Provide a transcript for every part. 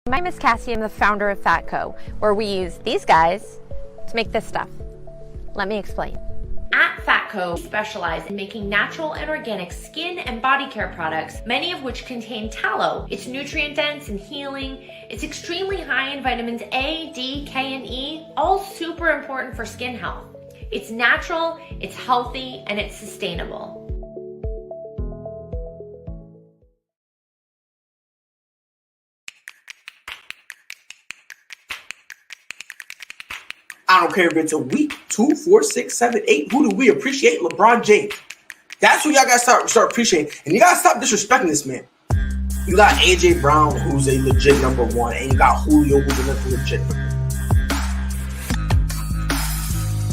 My name is Cassie. I'm the founder of FatCo, where we use these guys to make this stuff. Let me explain. At FatCo, we specialize in making natural and organic skin and body care products, many of which contain tallow. It's nutrient dense and healing. It's extremely high in vitamins A, D, K, and E, all super important for skin health. It's natural, it's healthy, and it's sustainable. I don't care if it's a week, 2, 4, 6, 7, 8. Who do we appreciate? LeBron James. That's who y'all gotta start appreciating. And you gotta stop disrespecting this man. You got AJ Brown, who's a legit number one, and you got Julio, who's another legit number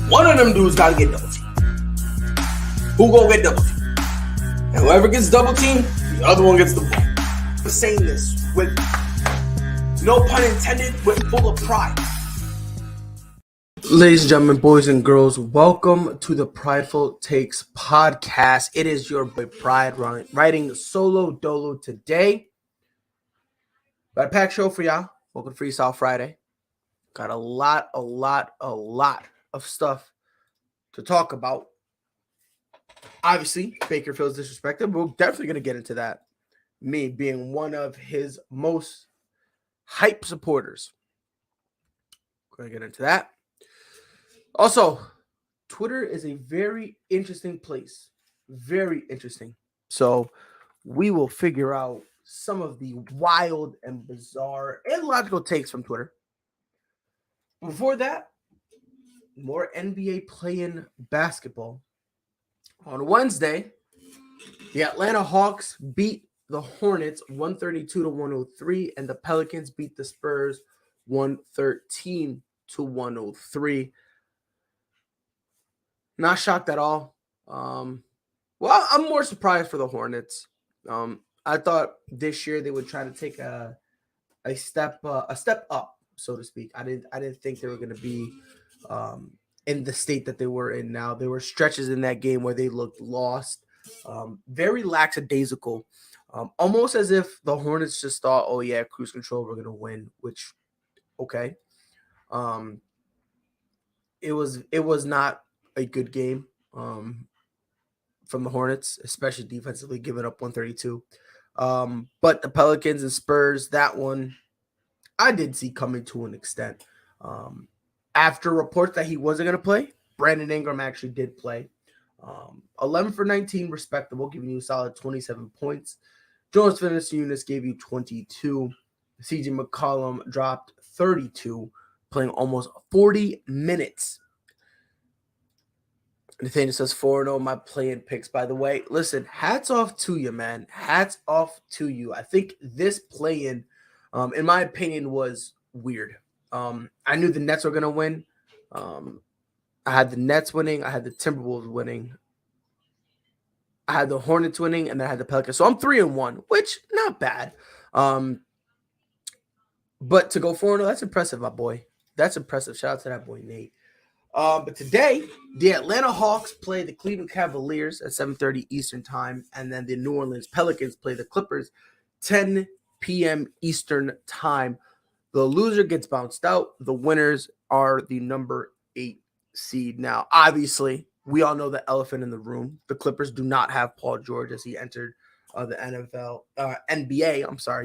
one. One of them dudes gotta get double teamed. Who gonna get double teamed? And whoever gets double teamed, the other one gets the ball. I'm saying this with no pun intended, with full of pride. Ladies and gentlemen, boys and girls, welcome to the Prideful Takes podcast. It is your boy Pride writing solo dolo today. Got a packed show for y'all. Welcome to Freestyle Friday. Got a lot of stuff to talk about. Obviously, Baker feels disrespected. We're definitely going to get into that. Me being one of his most hype supporters. We're going to get into that. Also, Twitter is a very interesting place. Very interesting. So we will figure out some of the wild and bizarre and illogical takes from Twitter. Before that, more NBA play-in basketball. On Wednesday, the Atlanta Hawks beat the Hornets 132-103, and the Pelicans beat the Spurs 113-103. Not shocked at all. Well, I'm more surprised for the Hornets. I thought this year they would try to take a step up, so to speak. I didn't think they were going to be in the state that they were in now. There were stretches in that game where they looked lost, very lackadaisical, almost as if the Hornets just thought, "Oh yeah, cruise control, we're going to win." Which, okay, it was not a good game from the Hornets, especially defensively, giving up 132. But the Pelicans and Spurs, that one I did see coming to an extent. After reports that he wasn't going to play, Brandon Ingram actually did play. 11 for 19, respectable, giving you a solid 27 points. Jonas Valanciunas gave you 22. CJ McCollum dropped 32, playing almost 40 minutes. Nathaniel says 4-0, my play-in picks, by the way. Listen, hats off to you, man. Hats off to you. I think this play-in, in my opinion, was weird. I knew the Nets were going to win. I had the Nets winning. I had the Timberwolves winning. I had the Hornets winning, and then I had the Pelicans. So I'm 3-1, which, not bad. But to go 4-0, that's impressive, my boy. That's impressive. Shout out to that boy, Nate. But today, the Atlanta Hawks play the Cleveland Cavaliers at 7:30 Eastern time, and then the New Orleans Pelicans play the Clippers 10 p.m. Eastern time. The loser gets bounced out. The winners are the number 8 seed. Now, obviously, we all know the elephant in the room. The Clippers do not have Paul George as he entered the NBA.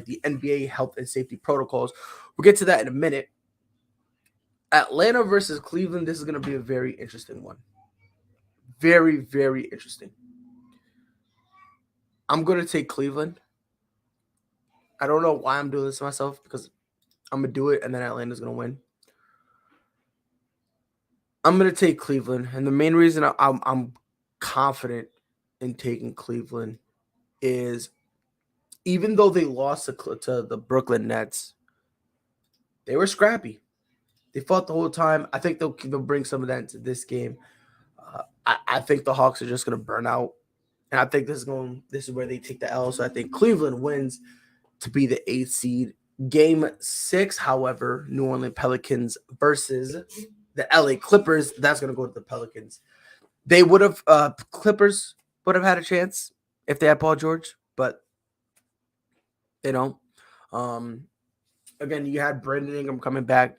The NBA health and safety protocols. We'll get to that in a minute. Atlanta versus Cleveland, this is going to be a very interesting one. Very, very interesting. I'm going to take Cleveland. I don't know why I'm doing this to myself, because I'm going to do it and then Atlanta's going to win. I'm going to take Cleveland, and the main reason I'm confident in taking Cleveland is even though they lost to the Brooklyn Nets, they were scrappy. They fought the whole time. I think they'll bring some of that into this game. I think the Hawks are just going to burn out, and I think this is where they take the L. So I think Cleveland wins to be the 8th seed. Game 6, however, New Orleans Pelicans versus the LA Clippers. That's going to go to the Pelicans. They would have Clippers would have had a chance if they had Paul George, but they don't. Again, you had Brandon Ingram coming back.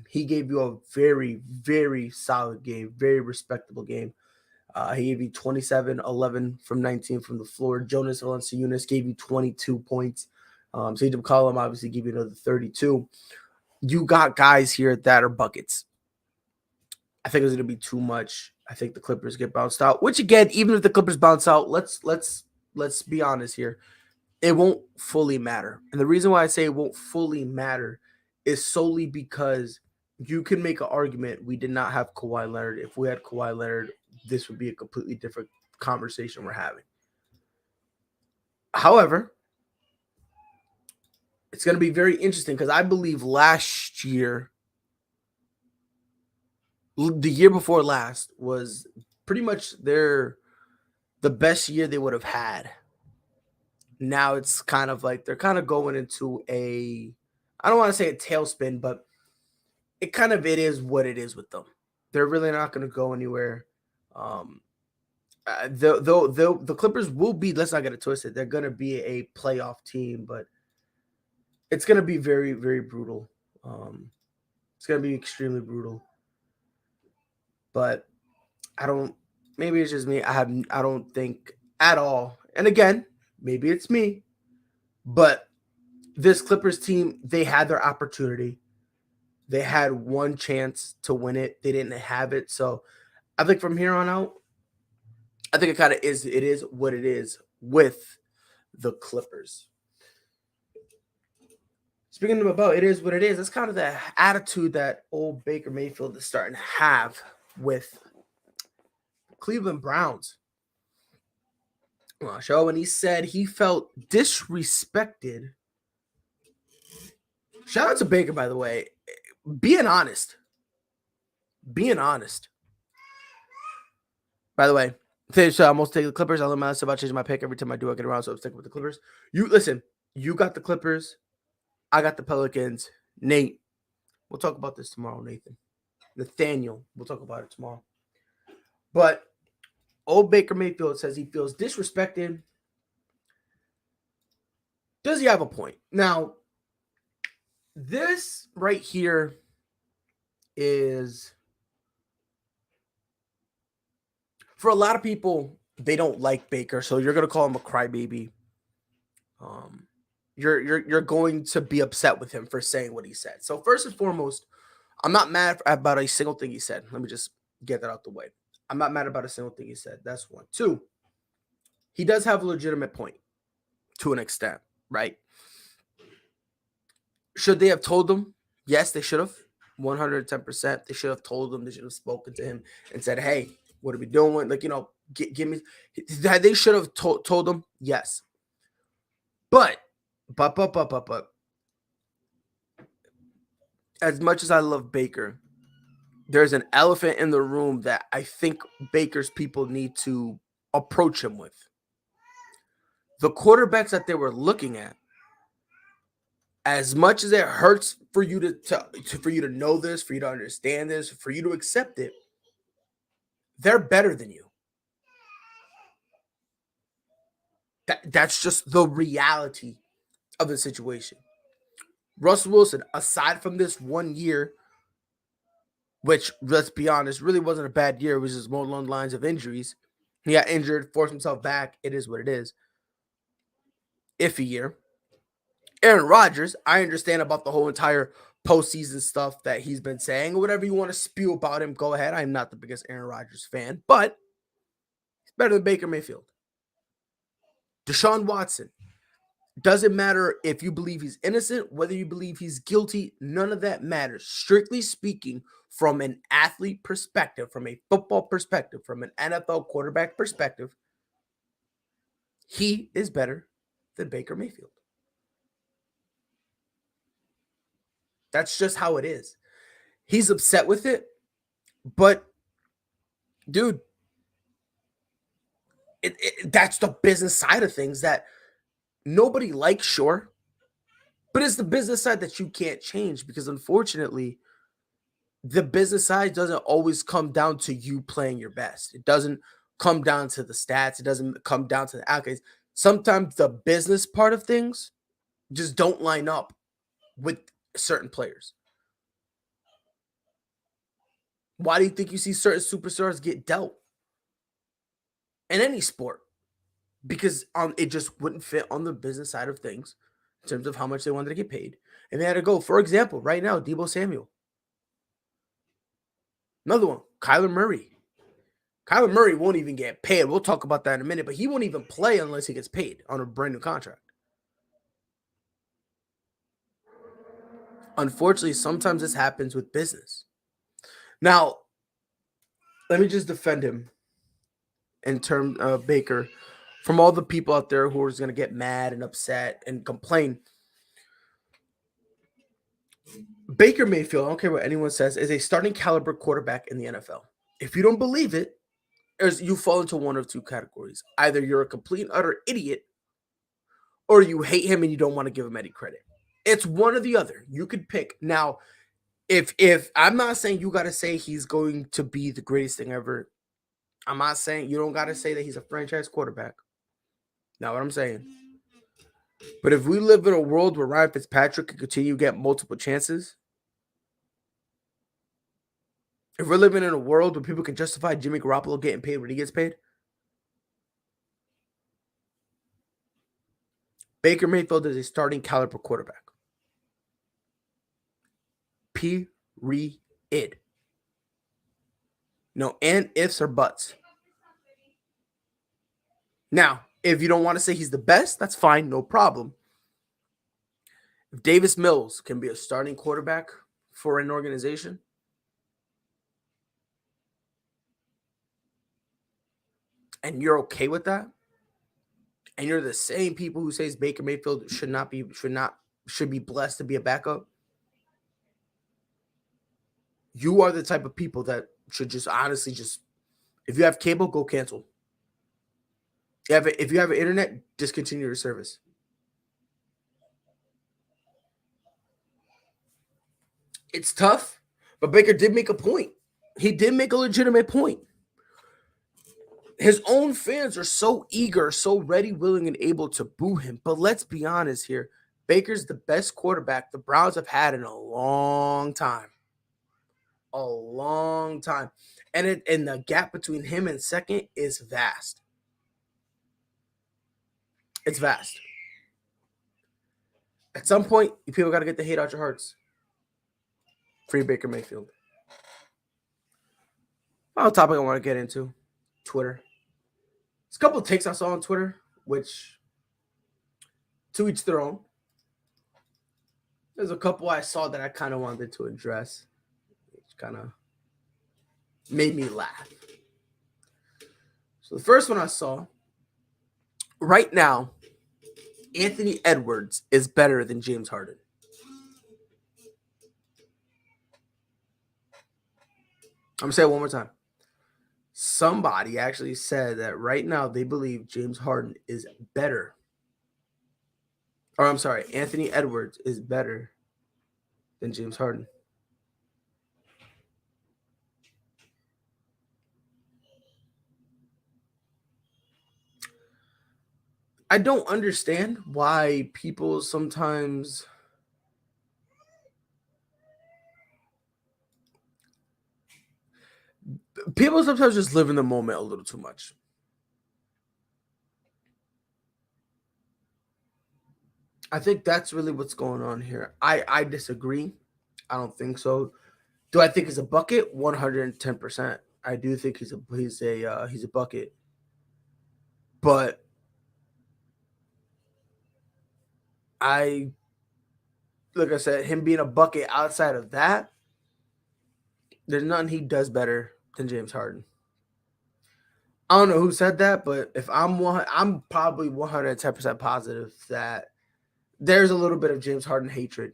He gave you a very, very solid game, very respectable game. He gave you 27, 11 from 19 from the floor. Jonas Valanciunas gave you 22 points. CJ McCollum obviously gave you another 32. You got guys here that are buckets. I think it's going to be too much. I think the Clippers get bounced out, which again, even if the Clippers bounce out, let's be honest here. It won't fully matter. And the reason why I say it won't fully matter is solely because you can make an argument we did not have Kawhi Leonard. If we had Kawhi Leonard, this would be a completely different conversation we're having. However, it's going to be very interesting because I believe last year, the year before last, was pretty much the best year they would have had. Now it's kind of like they're kind of going into I don't want to say a tailspin, but it is what it is with them. They're really not going to go anywhere. The Clippers will be, let's not get it twisted, they're going to be a playoff team, but it's going to be very, very brutal. It's going to be extremely brutal. But maybe it's just me. I don't think at all. And again, maybe it's me, but this Clippers team, they had their opportunity. They had one chance to win it. They didn't have it. So I think from here on out, I think it is what it is with the Clippers. Speaking about it is what it is, that's kind of the attitude that old Baker Mayfield is starting to have with Cleveland Browns. Show, and he said he felt disrespected. Shout out to Baker, by the way. Being honest. By the way, so I'm going to take the Clippers. I love myself about changing my pick every time I do. I get around, so I'm sticking with the Clippers. You got the Clippers. I got the Pelicans. Nate, we'll talk about this tomorrow, Nathaniel, we'll talk about it tomorrow. But old Baker Mayfield says he feels disrespected. Does he have a point? Now, this right here is, for a lot of people, they don't like Baker, so you're going to call him a crybaby. You're going to be upset with him for saying what he said. So first and foremost, I'm not mad about a single thing he said. Let me just get that out the way. I'm not mad about a single thing he said. That's one. Two, he does have a legitimate point to an extent, right? Should they have told him? Yes, they should have. 110%. They should have told him. They should have spoken to him and said, hey, what are we doing? Like, give me. They should have told him, yes. But, as much as I love Baker, there's an elephant in the room that I think Baker's people need to approach him with. The quarterbacks that they were looking at, as much as it hurts for you for you to know this, for you to understand this, for you to accept it, they're better than you. That's just the reality of the situation. Russell Wilson, aside from this 1 year, which, let's be honest, really wasn't a bad year. It was just more along the lines of injuries. He got injured, forced himself back. It is what it is. Iffy year. Aaron Rodgers, I understand about the whole entire postseason stuff that he's been saying. Whatever you want to spew about him, go ahead. I'm not the biggest Aaron Rodgers fan, but he's better than Baker Mayfield. Deshaun Watson. Doesn't matter if you believe he's innocent, whether you believe he's guilty, none of that matters. Strictly speaking, from an athlete perspective, from a football perspective, from an NFL quarterback perspective, he is better than Baker Mayfield. That's just how it is. He's upset with it, but dude, that's the business side of things that nobody likes, sure, but it's the business side that you can't change, because unfortunately, the business side doesn't always come down to you playing your best. It doesn't come down to the stats. It doesn't come down to the accolades. Sometimes the business part of things just don't line up with certain players? Why do you think you see certain superstars get dealt in any sport? Because it just wouldn't fit on the business side of things in terms of how much they wanted to get paid. And they had to go. For example, right now, Deebo Samuel. Another one, Kyler Murray. Kyler Murray won't even get paid. We'll talk about that in a minute, but he won't even play unless he gets paid on a brand new contract. Unfortunately, sometimes this happens with business. Now, let me just defend him in terms of Baker from all the people out there who are going to get mad and upset and complain. Baker Mayfield, I don't care what anyone says, is a starting caliber quarterback in the NFL. If you don't believe it, you fall into one of two categories. Either you're a complete and utter idiot, or you hate him and you don't want to give him any credit. It's one or the other. You could pick. Now, if I'm not saying you got to say he's going to be the greatest thing ever. I'm not saying you don't got to say that he's a franchise quarterback. Not what I'm saying. But if we live in a world where Ryan Fitzpatrick can continue to get multiple chances, if we're living in a world where people can justify Jimmy Garoppolo getting paid when he gets paid, Baker Mayfield is a starting caliber quarterback. Period. No and ifs or buts. Now, if you don't want to say he's the best, that's fine, no problem. If Davis Mills can be a starting quarterback for an organization, and you're okay with that, and you're the same people who says Baker Mayfield should be blessed to be a backup, you are the type of people that should just honestly if you have cable, go cancel. If you have an internet, discontinue your service. It's tough, but Baker did make a point. He did make a legitimate point. His own fans are so eager, so ready, willing, and able to boo him. But let's be honest here. Baker's the best quarterback the Browns have had in a long time. A long time. And the gap between him and second is vast. It's vast. At some point, you people got to get the hate out your hearts. Free Baker Mayfield. Final topic I want to get into, Twitter. There's a couple of takes I saw on Twitter, which to each their own. There's a couple I saw that I kind of wanted to address, which kind of made me laugh. So the first one I saw, right now, Anthony Edwards is better than James Harden. I'm going to say it one more time. Somebody actually said that right now they believe James Harden is better. Or I'm sorry, Anthony Edwards is better than James Harden. I don't understand why people sometimes just live in the moment a little too much. I think that's really what's going on here. I disagree. I don't think so. Do I think he's a bucket? 110%. I do think he's a bucket. But like I said, him being a bucket outside of that, there's nothing he does better than James Harden. I don't know who said that, but if I'm probably 110% positive that there's a little bit of James Harden hatred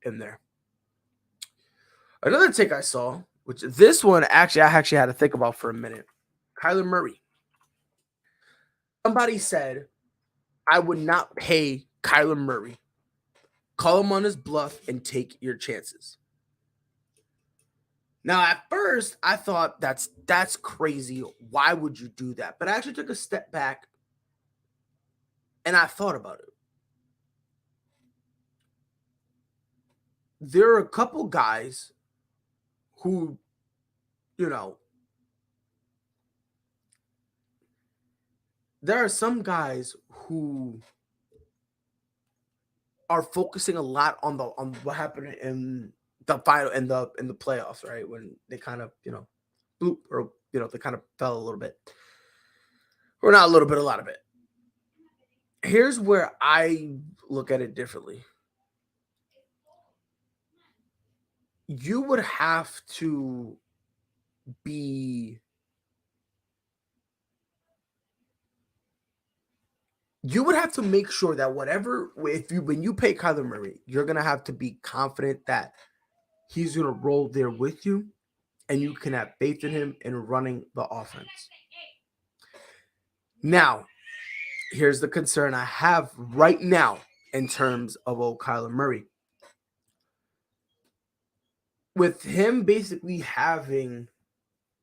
in there. Another take I saw, which this one I actually had to think about for a minute. Kyler Murray. Somebody said, I would not pay Kyler Murray. Call him on his bluff and take your chances. Now, at first, I thought that's crazy. Why would you do that? But I actually took a step back and I thought about it. there are a couple guys who, you know, there are some guys who are focusing a lot on what happened in the final in the playoffs, right? When they kind of, bloop, or they kind of fell a little bit. Or not a little bit, a lot of it. Here's where I look at it differently. You would have to be you would have to make sure that when you pay Kyler Murray, you're gonna have to be confident that he's gonna roll there with you, and you can have faith in him in running the offense. Now, here's the concern I have right now in terms of Kyler Murray. With him basically having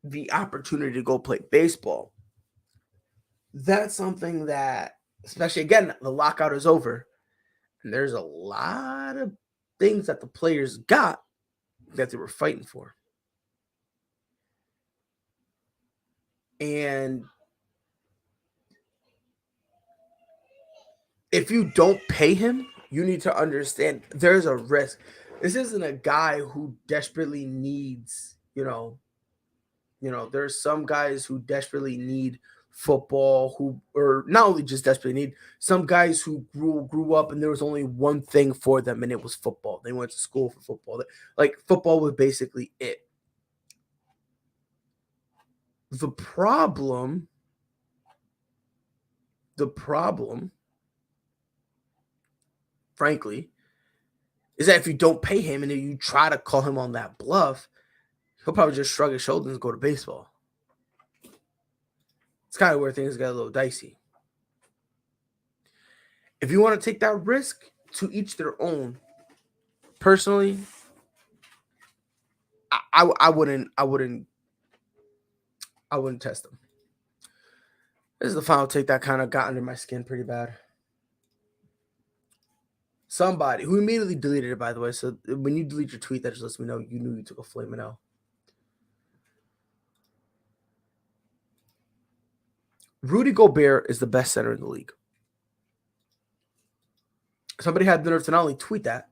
the opportunity to go play baseball, that's something that, especially again, the lockout is over, and there's a lot of things that the players got that they were fighting for. And if you don't pay him, you need to understand there's a risk. This isn't a guy who desperately needs, there's some guys who desperately need football, or not only just desperately need, some guys who grew up and there was only one thing for them, and it was football. They went to school for football. Like, football was basically it. The problem, frankly, is that if you don't pay him and you try to call him on that bluff, he'll probably just shrug his shoulders and go to baseball. It's kind of where things get a little dicey. If you want to take that risk, to each their own. Personally, I wouldn't test them. This is the final take that kind of got under my skin pretty bad. Somebody who immediately deleted it, by the way. So when you delete your tweet, that just lets me know you knew you took a flaming L. Rudy Gobert is the best center in the league. Somebody had the nerve to not only tweet that,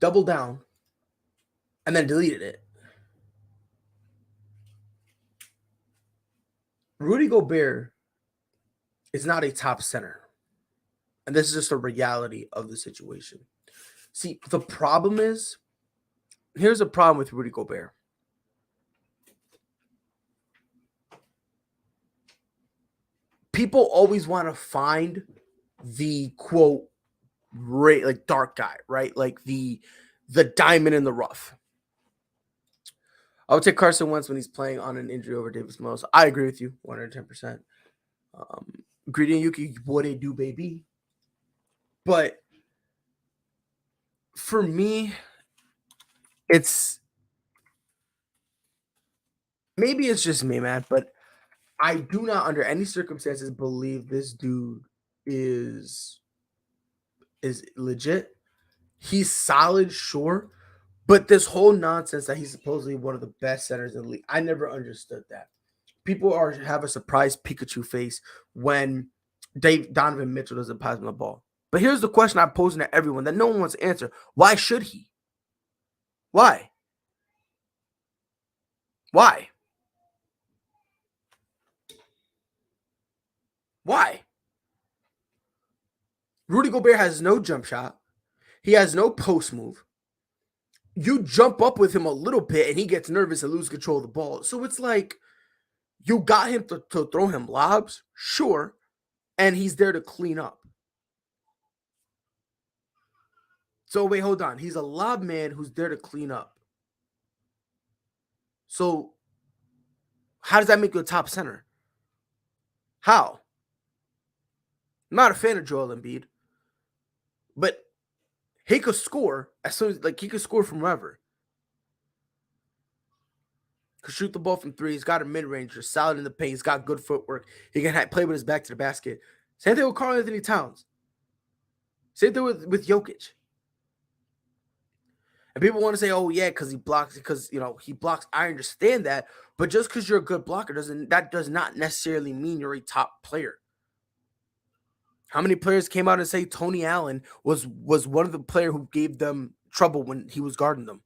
double down, and then deleted it. Rudy Gobert is not a top center. And this is just a reality of the situation. See, the problem is, here's a problem with Rudy Gobert. People always want to find the quote, like dark guy, right? Like the diamond in the rough. I would take Carson Wentz when he's playing on an injury over Davis Mills. I agree with you 110%. Greedy and Yuki, what they do, baby. But for me, it's maybe it's just me, man, but I do not under any circumstances believe this dude is legit. He's solid, sure, but this whole nonsense that he's supposedly one of the best centers in the league, I never understood that. People have a surprised Pikachu face when Donovan Mitchell doesn't pass him the ball. But here's the question I'm posing to everyone that no one wants to answer. Why should he? Why? Why? Why? Rudy Gobert has no jump shot. He has no post move. You jump up with him a little bit and he gets nervous and loses control of the ball. So it's like you got him to throw him lobs, sure, and he's there to clean up. So wait, hold on. He's a lob man who's there to clean up. So how does that make you a top center? How? I'm not a fan of Joel Embiid, but he could score as soon as, like, he could score from wherever. Could shoot the ball from three. He's got a mid-ranger, solid in the paint. He's got good footwork. He can play with his back to the basket. Same thing with Karl Anthony Towns. Same thing with Jokic. And people want to say, "Oh yeah, because he blocks, because he blocks." I understand that, but just because you're a good blocker does not necessarily mean you're a top player. How many players came out and say Tony Allen was one of the player who gave them trouble when he was guarding them?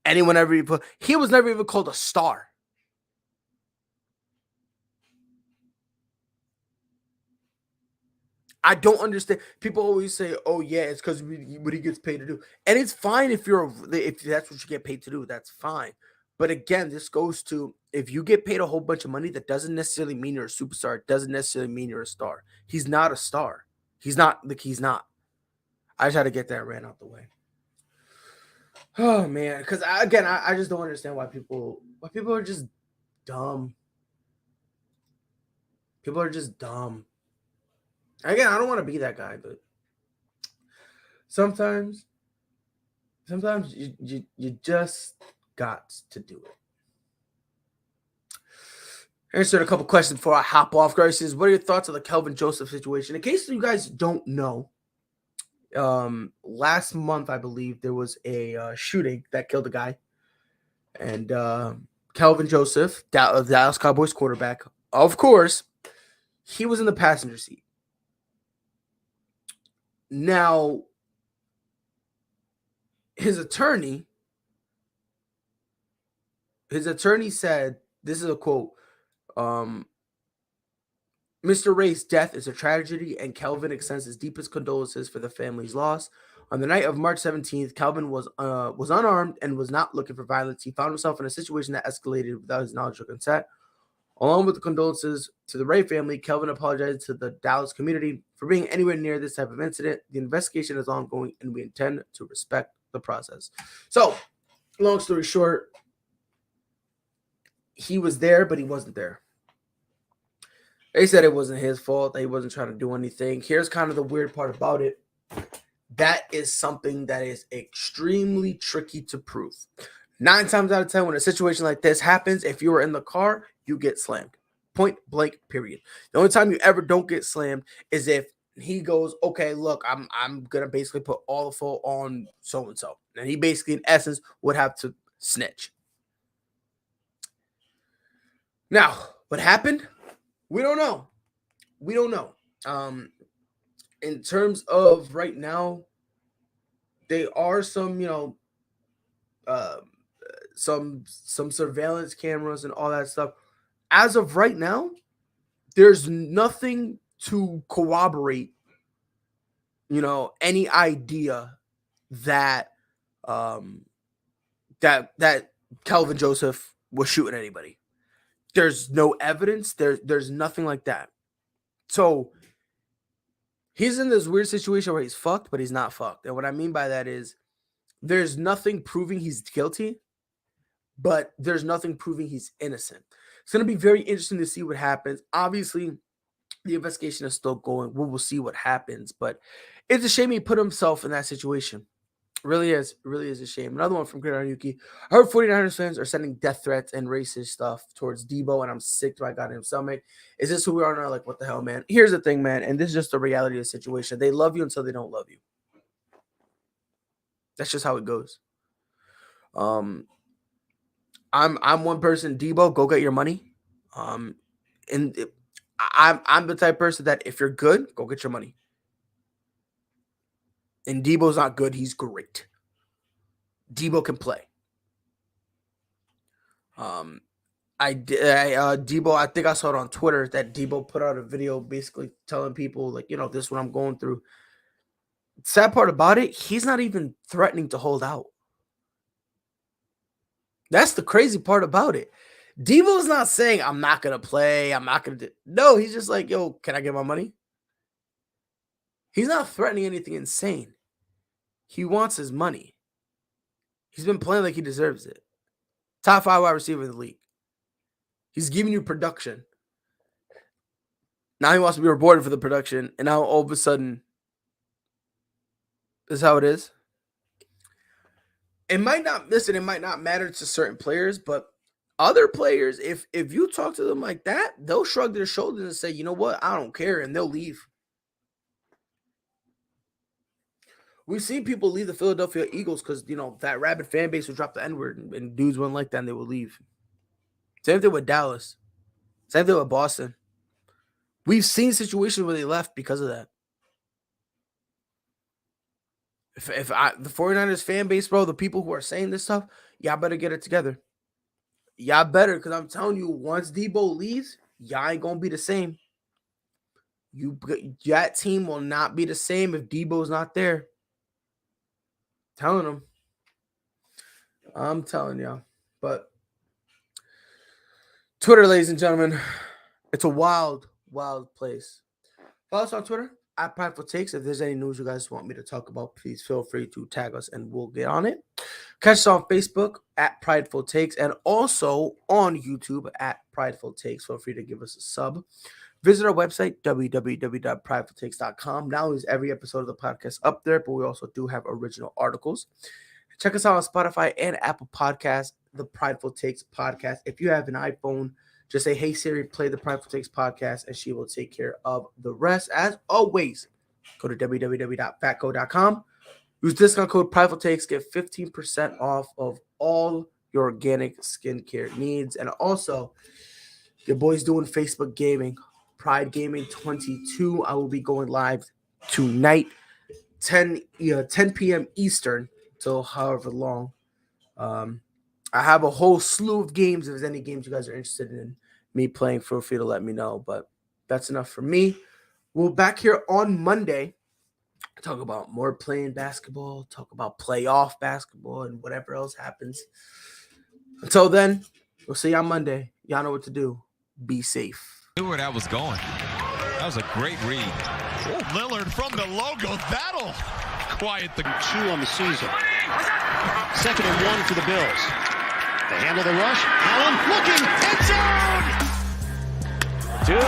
Anyone ever even he was never even called a star. I don't understand. People always say, "Oh yeah, it's because what he gets paid to do," and it's fine if if that's what you get paid to do. That's fine. But again, this goes to if you get paid a whole bunch of money, that doesn't necessarily mean you're a superstar. It doesn't necessarily mean you're a star. He's not a star. He's not like he's not. I just had to get that rant out the way. Oh man, because I just don't understand why people are just dumb. People are just dumb. Again, I don't want to be that guy, but sometimes you just got to do it. Answered a couple questions before I hop off. Grace says, what are your thoughts on the Kelvin Joseph situation? In case you guys don't know, last month, I believe, there was a shooting that killed a guy. And Kelvin Joseph, Dallas Cowboys quarterback, of course, he was in the passenger seat. Now, his attorney said, this is a quote, Mr. Ray's death is a tragedy, and Kelvin extends his deepest condolences for the family's loss. On the night of March 17th, Kelvin was unarmed and was not looking for violence. He found himself in a situation that escalated without his knowledge or consent. Along with the condolences to the Ray family, Kelvin apologized to the Dallas community for being anywhere near this type of incident. The investigation is ongoing, and we intend to respect the process. So, long story short, he was there, but he wasn't there. They said it wasn't his fault, that he wasn't trying to do anything. Here's kind of the weird part about it. That is something that is extremely tricky to prove. 9 times out of 10, when a situation like this happens, if you were in the car, you get slammed. Point blank, period. The only time you ever don't get slammed is if he goes, okay, look, I'm going to basically put all the fault on so-and-so. And he basically, in essence, would have to snitch. Now, what happened? We don't know. In terms of right now, there are some, some surveillance cameras and all that stuff. As of right now, there's nothing to corroborate, any idea that that Kelvin Joseph was shooting anybody. There's no evidence. There's nothing like that. So he's in this weird situation where he's fucked, but he's not fucked. And what I mean by that is there's nothing proving he's guilty, but there's nothing proving he's innocent. It's going to be very interesting to see what happens. Obviously, the investigation is still going. We will see what happens, but it's a shame he put himself in that situation. Really is a shame. Another one from Great Yuki. I heard 49ers fans are sending death threats and racist stuff towards Debo, and I'm sick to my goddamn stomach. Is this who we are now? Like, what the hell, man? Here's the thing, man, and this is just the reality of the situation. They love you until they don't love you. That's just how it goes. I'm one person. Debo, go get your money. I'm the type of person that if you're good, go get your money. And Debo's not good. He's great. Debo can play. Debo, I think I saw it on Twitter that Debo put out a video basically telling people, like, this is what I'm going through. Sad part about it, he's not even threatening to hold out. That's the crazy part about it. Debo's not saying, I'm not going to play. I'm not going to do. No, he's just like, yo, can I get my money? He's not threatening anything insane. He wants his money. He's been playing like he deserves it. Top 5 wide receiver in the league. He's giving you production. Now he wants to be rewarded for the production. And now all of a sudden, this is how it is. It might not matter to certain players, but other players, if you talk to them like that, they'll shrug their shoulders and say, you know what, I don't care, and they'll leave. We've seen people leave the Philadelphia Eagles because, you know, that rabid fan base would drop the N-word and dudes wouldn't like that and they would leave. Same thing with Dallas. Same thing with Boston. We've seen situations where they left because of that. If the 49ers fan base, bro, the people who are saying this stuff, y'all better get it together. Y'all better, because I'm telling you, once Debo leaves, y'all ain't going to be the same. That team will not be the same if Debo's not there. Telling them. I'm telling y'all. But Twitter, ladies and gentlemen, it's a wild, wild place. Follow us on Twitter at Prideful Takes. If there's any news you guys want me to talk about, please feel free to tag us and we'll get on it. Catch us on Facebook at Prideful Takes and also on YouTube at Prideful Takes. Feel free to give us a sub. Visit our website, www.pridefultakes.com. Not only is every episode of the podcast up there, but we also do have original articles. Check us out on Spotify and Apple Podcasts, the Prideful Takes podcast. If you have an iPhone, just say, hey, Siri, play the Prideful Takes podcast, and she will take care of the rest. As always, go to www.fatco.com. Use discount code Prideful Takes. Get 15% off of all your organic skincare needs. And also, your boy's doing Facebook gaming. Pride Gaming 22. I will be going live tonight, 10 p.m. Eastern, till however long. I have a whole slew of games. If there's any games you guys are interested in me playing, feel free to let me know. But that's enough for me. We'll be back here on Monday. Talk about more playing basketball, talk about playoff basketball, and whatever else happens. Until then, we'll see you on Monday. Y'all know what to do. Be safe. Knew where that was going. That was a great read. Oh, Lillard from the logo. That'll quiet the 2 on the season. 2nd and 1 for the Bills. They handle the rush. Allen looking. End zone. 2-2.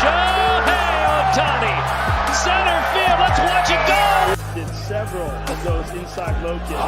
Shohei Ohtani. Center field. Let's watch it go. Did several of those inside low kicks.